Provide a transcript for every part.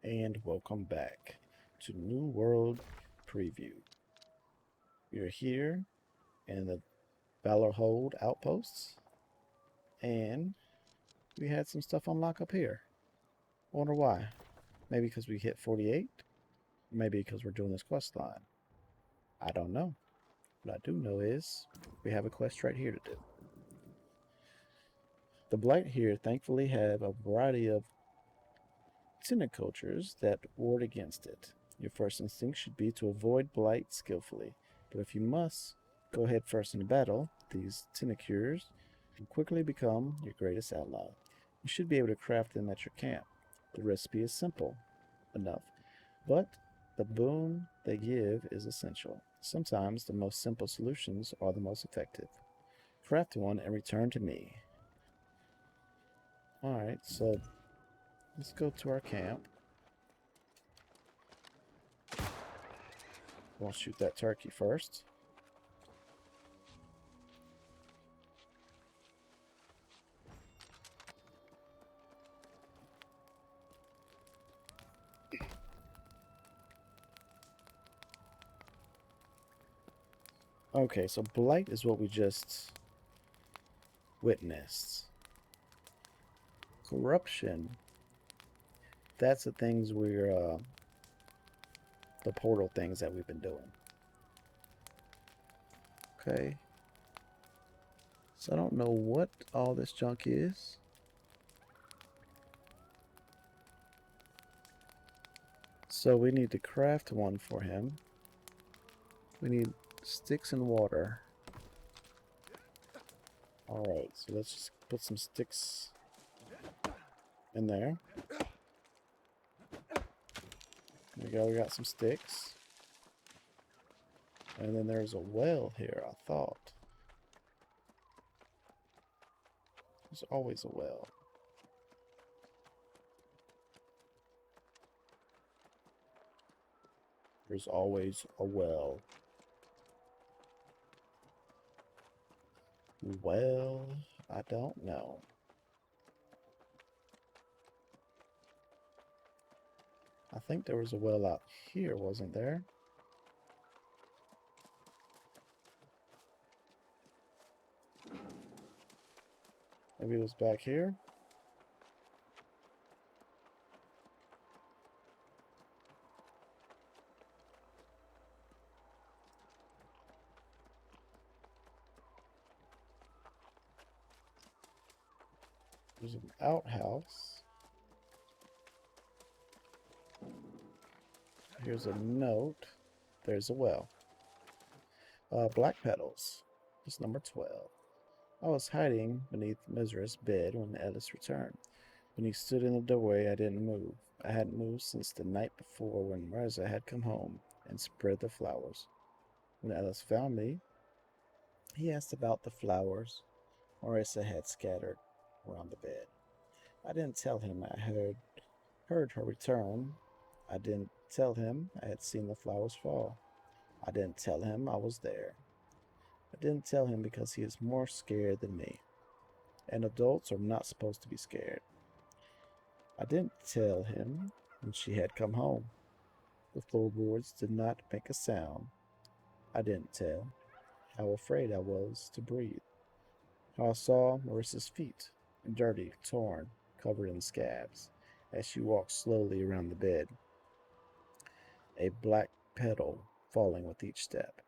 and welcome back to New World Preview. We're here in the Valorhold outposts, and we had some stuff unlock up here. Wonder why? Maybe because we hit 48? Maybe because we're doing this quest line. I don't know. What I do know is we have a quest right here to do. The Blight here thankfully have a variety of cultures that ward against it. Your first instinct should be to avoid blight skillfully, but if you must go head first in battle, these tinnicures will quickly become your greatest ally. You should be able to craft them at your camp. The recipe is simple enough, but the boon they give is essential. Sometimes the most simple solutions are the most effective. Craft one and return to me. Alright, so let's go to our camp. We'll shoot that turkey first. Okay, so blight is what we just witnessed. Corruption. That's the things we're, the portal things that we've been doing. Okay. So I don't know what all this junk is. So we need to craft one for him. We need sticks and water. Alright, so let's just put some sticks in there. There we go, we got some sticks. And then there's a well here, I thought. There's always a well. There's always a well. Well, I don't know. I think there was a well out here, wasn't there? Maybe it was back here? There's an outhouse. Here's a note. There's a well. Black petals. It's number 12. I was hiding beneath Mizra's bed when Ellis returned. When he stood in the doorway, I didn't move. I hadn't moved since the night before when Mirza had come home and spread the flowers. When Ellis found me, he asked about the flowers Marissa had scattered around the bed. I didn't tell him I heard her return. I didn't tell him I had seen the flowers fall. I didn't tell him I was there. I didn't tell him because he is more scared than me. And adults are not supposed to be scared. I didn't tell him when she had come home. The floorboards did not make a sound. I didn't tell how afraid I was to breathe. How I saw Marissa's feet, dirty, torn, covered in scabs, as she walked slowly around the bed, a black petal falling with each step.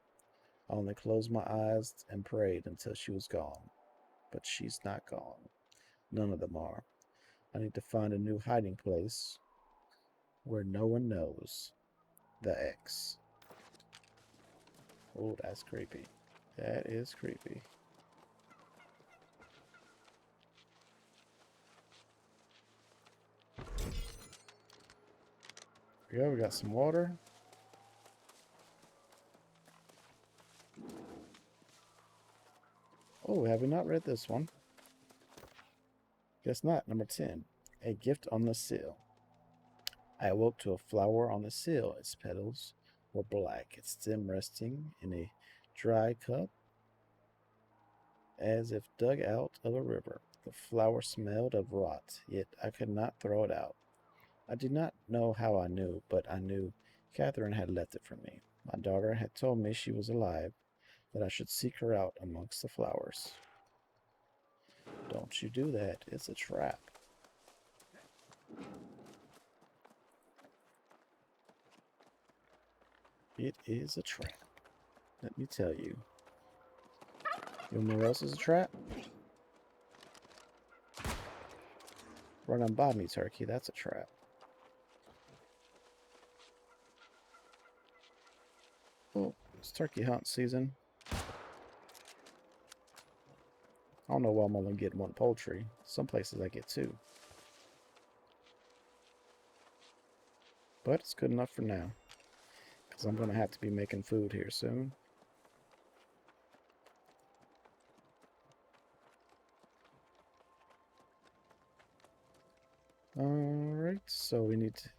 I only closed my eyes and prayed until she was gone. But she's not gone. None of them are. I need to find a new hiding place where no one knows. The X. Oh, that's creepy. That is creepy. Here we go, we got some water. Oh, have we not read this one? Guess not. Number 10. A gift on the sill. I awoke to a flower on the sill. Its petals were black, its stem resting in a dry cup as if dug out of a river. The flower smelled of rot, yet I could not throw it out. I did not know how I knew, but I knew Catherine had left it for me. My daughter had told me she was alive, that I should seek her out amongst the flowers. Don't you do that. It's a trap. It is a trap. Let me tell you. You know what else is a trap? Running by me, turkey. That's a trap. Oh, it's turkey hunt season. I don't know why I'm only getting one poultry. Some places I get two. But it's good enough for now. Because I'm going to have to be making food here soon. Alright, so we need to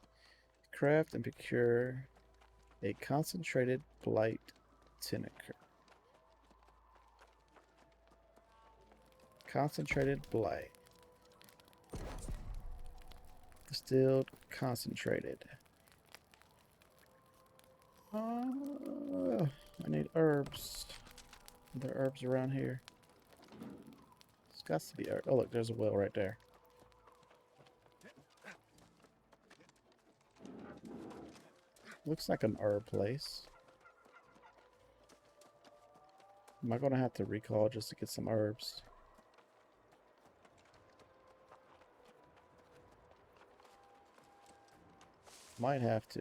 craft and procure a concentrated blight tincture. Concentrated blight. Distilled concentrated. I need herbs. Are there herbs around here? There's got to be herbs. Oh, look, there's a well right there. Looks like an herb place. Am I going to have to recall just to get some herbs? Might have to.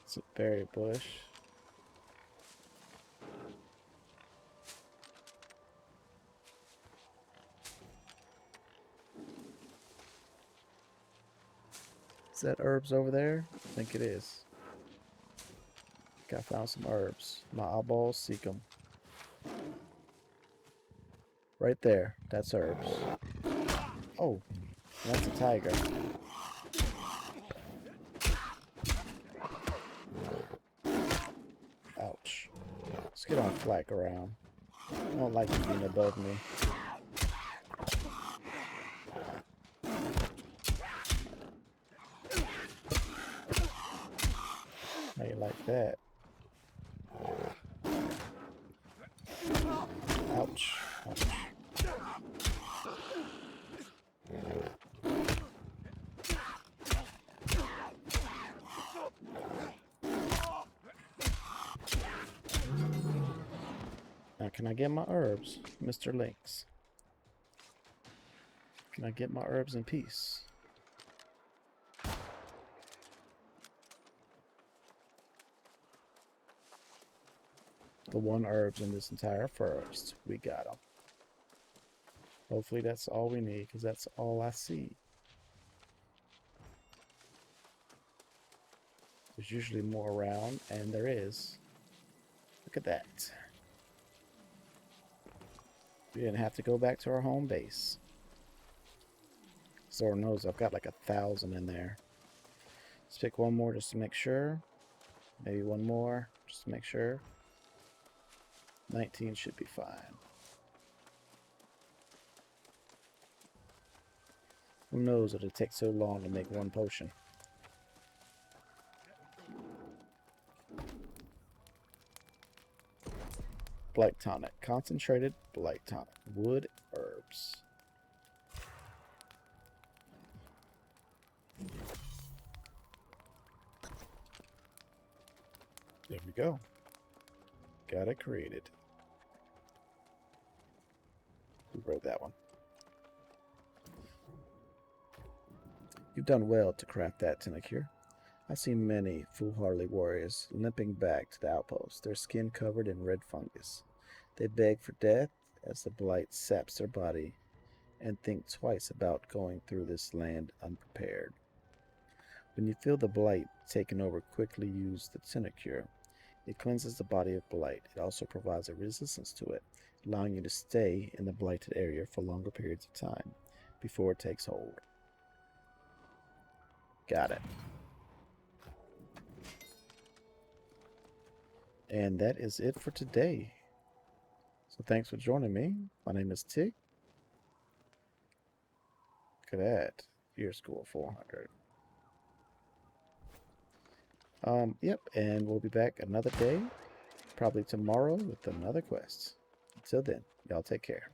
It's a berry bush. Is that herbs over there? I think it is. I think I found some herbs. My eyeballs seek them. Right there. That's herbs. Oh, that's a tiger. Ouch. Let's get on flag around. I don't like you being above me. How you like that? Ouch. Ouch. Now, can I get my herbs, Mr. Lynx? Can I get my herbs in peace? The one herbs in this entire forest. We got them. Hopefully that's all we need, because that's all I see. There's usually more around, and there is. Look at that. We didn't have to go back to our home base. Zora knows I've got like 1,000 in there. Let's pick one more just to make sure. Maybe one more just to make sure. 19 should be fine. Who knows that it takes so long to make one potion? Blight tonic. Concentrated blight tonic. Wood herbs. There we go. Got it created. Who wrote that one? You've done well to craft that tincture. I've seen many foolhardy warriors limping back to the outpost, their skin covered in red fungus. They beg for death as the blight saps their body and think twice about going through this land unprepared. When you feel the blight taking over, quickly use the tincture. It cleanses the body of blight. It also provides a resistance to it, allowing you to stay in the blighted area for longer periods of time before it takes hold. Got it. And that is it for today. So thanks for joining me. My name is Tig. Look at that. Your score 400. Yep, and we'll be back another day, probably tomorrow with another quest. Until then, y'all take care.